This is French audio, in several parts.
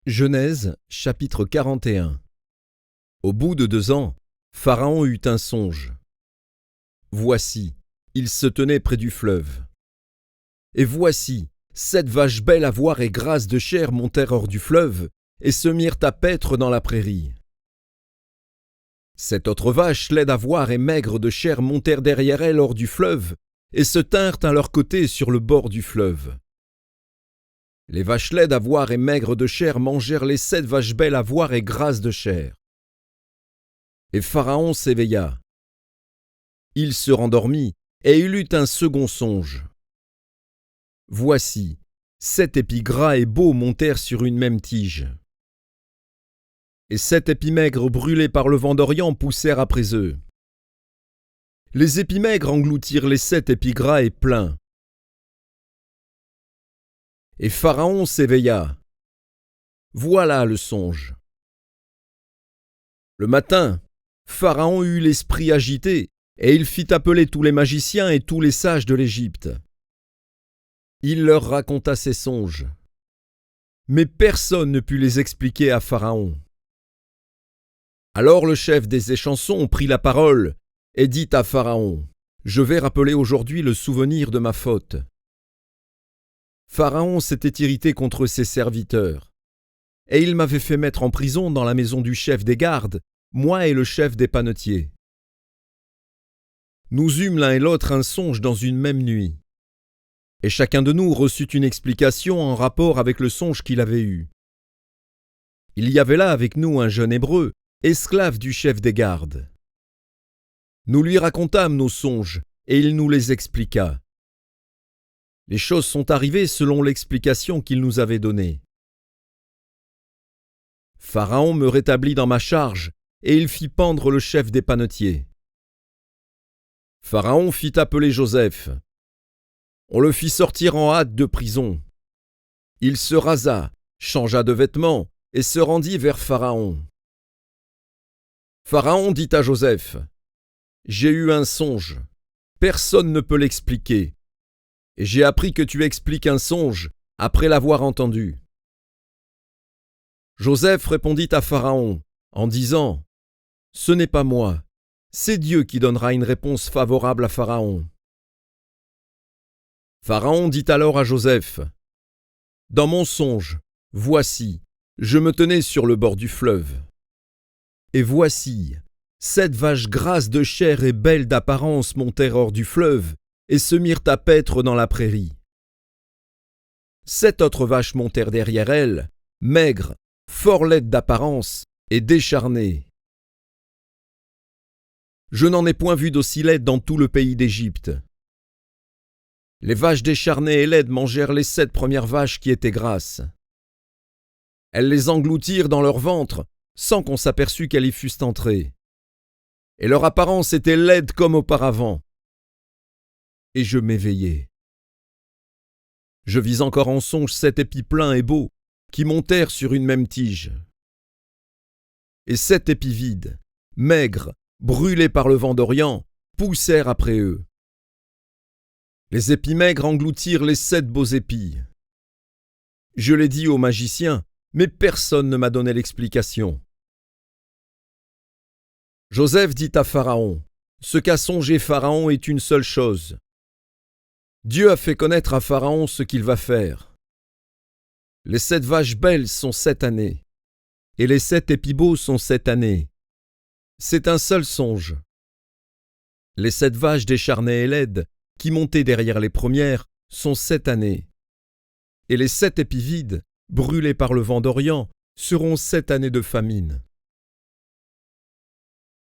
Genèse, chapitre 41. Au bout de 2 ans, Pharaon eut un songe. Voici, il se tenait près du fleuve. Et voici, 7 vaches belles à voir et grasses de chair montèrent hors du fleuve et se mirent à paître dans la prairie. 7 autres vaches laides à voir et maigres de chair montèrent derrière elles hors du fleuve et se tinrent à leur côté sur le bord du fleuve. Les vaches laides à voir et maigres de chair mangèrent les 7 vaches belles à voir et grasses de chair. Et Pharaon s'éveilla. Il se rendormit, et il eut un second songe. Voici, 7 épis gras et beaux montèrent sur une même tige. Et 7 épis maigres brûlés par le vent d'Orient poussèrent après eux. Les épis maigres engloutirent les 7 épis gras et pleins. Et Pharaon s'éveilla. Voilà le songe. Le matin, Pharaon eut l'esprit agité, et il fit appeler tous les magiciens et tous les sages de l'Égypte. Il leur raconta ses songes. Mais personne ne put les expliquer à Pharaon. Alors le chef des échansons prit la parole et dit à Pharaon : « Je vais rappeler aujourd'hui le souvenir de ma faute. » Pharaon s'était irrité contre ses serviteurs, et il m'avait fait mettre en prison dans la maison du chef des gardes, moi et le chef des panetiers. Nous eûmes l'un et l'autre un songe dans une même nuit, et chacun de nous reçut une explication en rapport avec le songe qu'il avait eu. Il y avait là avec nous un jeune Hébreu, esclave du chef des gardes. Nous lui racontâmes nos songes, et il nous les expliqua. Les choses sont arrivées selon l'explication qu'il nous avait donnée. Pharaon me rétablit dans ma charge, et il fit pendre le chef des panetiers. Pharaon fit appeler Joseph. On le fit sortir en hâte de prison. Il se rasa, changea de vêtements, et se rendit vers Pharaon. Pharaon dit à Joseph : « J'ai eu un songe. Personne ne peut l'expliquer. Et j'ai appris que tu expliques un songe après l'avoir entendu. » Joseph répondit à Pharaon en disant : « Ce n'est pas moi, c'est Dieu qui donnera une réponse favorable à Pharaon. » Pharaon dit alors à Joseph : « Dans mon songe, voici, je me tenais sur le bord du fleuve. Et voici, 7 vaches grasses de chair et belles d'apparence montèrent hors du fleuve et se mirent à paître dans la prairie. 7 autres vaches montèrent derrière elles, maigres, fort laides d'apparence et décharnées. Je n'en ai point vu d'aussi laides dans tout le pays d'Égypte. Les vaches décharnées et laides mangèrent les 7 premières vaches qui étaient grasses. Elles les engloutirent dans leur ventre, sans qu'on s'aperçût qu'elles y fussent entrées. Et leur apparence était laide comme auparavant. Et je m'éveillai. Je vis encore en songe 7 épis pleins et beaux, qui montèrent sur une même tige. Et 7 épis vides, maigres, brûlés par le vent d'Orient, poussèrent après eux. Les épis maigres engloutirent les 7 beaux épis. Je l'ai dit aux magiciens, mais personne ne m'a donné l'explication. Joseph dit à Pharaon : « Ce qu'a songé Pharaon est une seule chose. Dieu a fait connaître à Pharaon ce qu'il va faire. Les 7 vaches belles sont 7 années, et les 7 épis beaux sont 7 années. C'est un seul songe. Les 7 vaches décharnées et laides, qui montaient derrière les premières, sont 7 années. Et les 7 épis vides, brûlés par le vent d'Orient, seront 7 années de famine.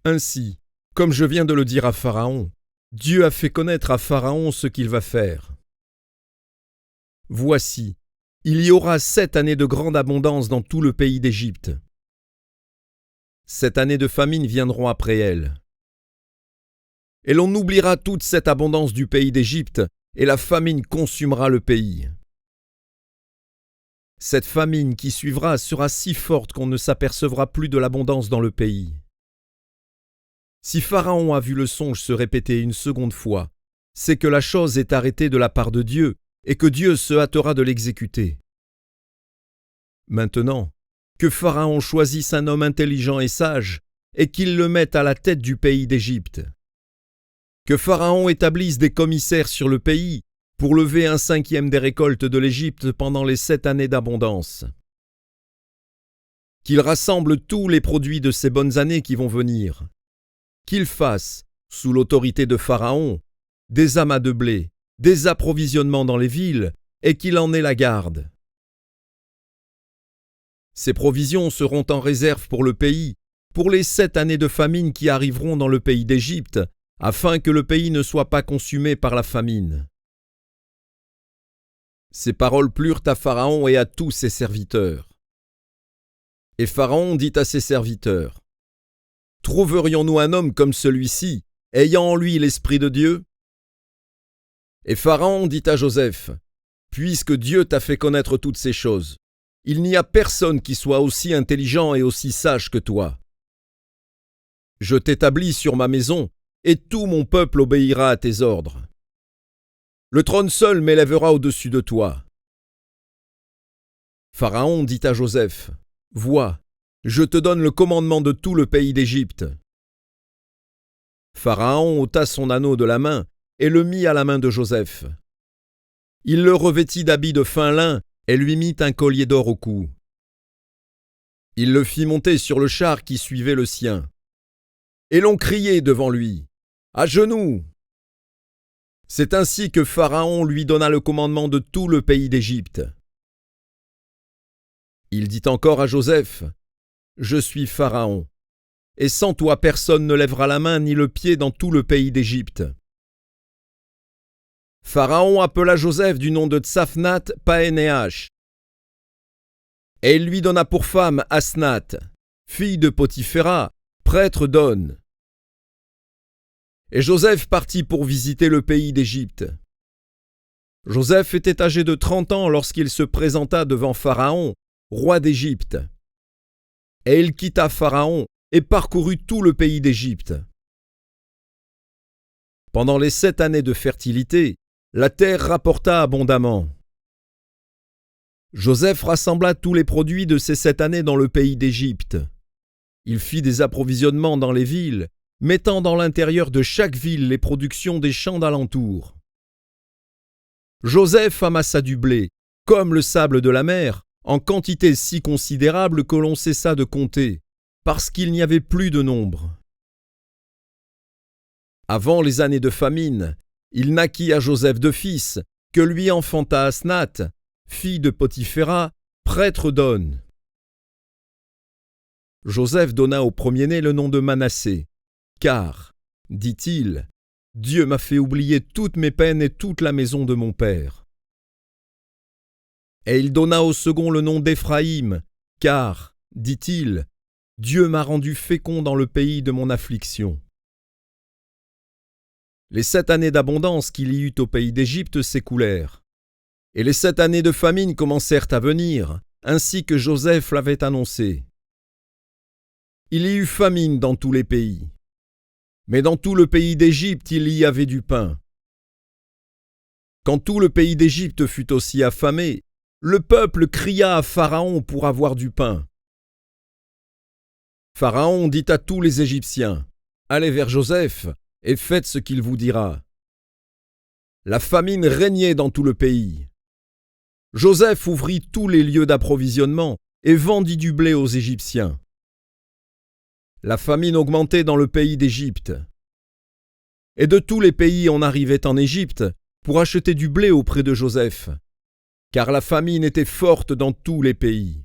Ainsi, comme je viens de le dire à Pharaon, Dieu a fait connaître à Pharaon ce qu'il va faire. Voici, il y aura 7 années de grande abondance dans tout le pays d'Égypte. 7 années de famine viendront après elles. Et l'on oubliera toute cette abondance du pays d'Égypte, et la famine consumera le pays. Cette famine qui suivra sera si forte qu'on ne s'apercevra plus de l'abondance dans le pays. Si Pharaon a vu le songe se répéter une seconde fois, c'est que la chose est arrêtée de la part de Dieu et que Dieu se hâtera de l'exécuter. Maintenant, que Pharaon choisisse un homme intelligent et sage et qu'il le mette à la tête du pays d'Égypte. Que Pharaon établisse des commissaires sur le pays pour lever 1/5 des récoltes de l'Égypte pendant les 7 années d'abondance. Qu'il rassemble tous les produits de ces bonnes années qui vont venir. Qu'il fasse, sous l'autorité de Pharaon, des amas de blé, des approvisionnements dans les villes, et qu'il en ait la garde. Ces provisions seront en réserve pour le pays, pour les 7 années de famine qui arriveront dans le pays d'Égypte, afin que le pays ne soit pas consumé par la famine. Ces paroles plurent à Pharaon et à tous ses serviteurs. Et Pharaon dit à ses serviteurs, « Trouverions-nous un homme comme celui-ci, ayant en lui l'Esprit de Dieu ?» Et Pharaon dit à Joseph, « Puisque Dieu t'a fait connaître toutes ces choses, il n'y a personne qui soit aussi intelligent et aussi sage que toi. Je t'établis sur ma maison, et tout mon peuple obéira à tes ordres. Le trône seul m'élèvera au-dessus de toi. » Pharaon dit à Joseph, « Vois, je te donne le commandement de tout le pays d'Égypte. » Pharaon ôta son anneau de la main et le mit à la main de Joseph. Il le revêtit d'habits de fin lin et lui mit un collier d'or au cou. Il le fit monter sur le char qui suivait le sien. Et l'on criait devant lui, « À genoux !» C'est ainsi que Pharaon lui donna le commandement de tout le pays d'Égypte. Il dit encore à Joseph, « Je suis Pharaon, et sans toi personne ne lèvera la main ni le pied dans tout le pays d'Égypte. » Pharaon appela Joseph du nom de Tsafnath Paénéach, et il lui donna pour femme Asnath, fille de Potiphéra, prêtre d'On. Et Joseph partit pour visiter le pays d'Égypte. Joseph était âgé de 30 ans lorsqu'il se présenta devant Pharaon, roi d'Égypte. Et il quitta Pharaon et parcourut tout le pays d'Égypte. Pendant les 7 années de fertilité, la terre rapporta abondamment. Joseph rassembla tous les produits de ces 7 années dans le pays d'Égypte. Il fit des approvisionnements dans les villes, mettant dans l'intérieur de chaque ville les productions des champs d'alentour. Joseph amassa du blé, comme le sable de la mer, en quantité si considérable que l'on cessa de compter, parce qu'il n'y avait plus de nombre. Avant les années de famine, il naquit à Joseph 2 fils, que lui enfanta Asnath, fille de Potiphéra, prêtre d'On. Joseph donna au premier-né le nom de Manassé, car, dit-il, Dieu m'a fait oublier toutes mes peines et toute la maison de mon père. Et il donna au second le nom d'Éphraïm, car, dit-il, Dieu m'a rendu fécond dans le pays de mon affliction. Les 7 années d'abondance qu'il y eut au pays d'Égypte s'écoulèrent, et les 7 années de famine commencèrent à venir, ainsi que Joseph l'avait annoncé. Il y eut famine dans tous les pays, mais dans tout le pays d'Égypte il y avait du pain. Quand tout le pays d'Égypte fut aussi affamé, le peuple cria à Pharaon pour avoir du pain. Pharaon dit à tous les Égyptiens, « Allez vers Joseph et faites ce qu'il vous dira. » La famine régnait dans tout le pays. Joseph ouvrit tous les lieux d'approvisionnement et vendit du blé aux Égyptiens. La famine augmentait dans le pays d'Égypte. Et de tous les pays on arrivait en Égypte pour acheter du blé auprès de Joseph, car la famine était forte dans tous les pays.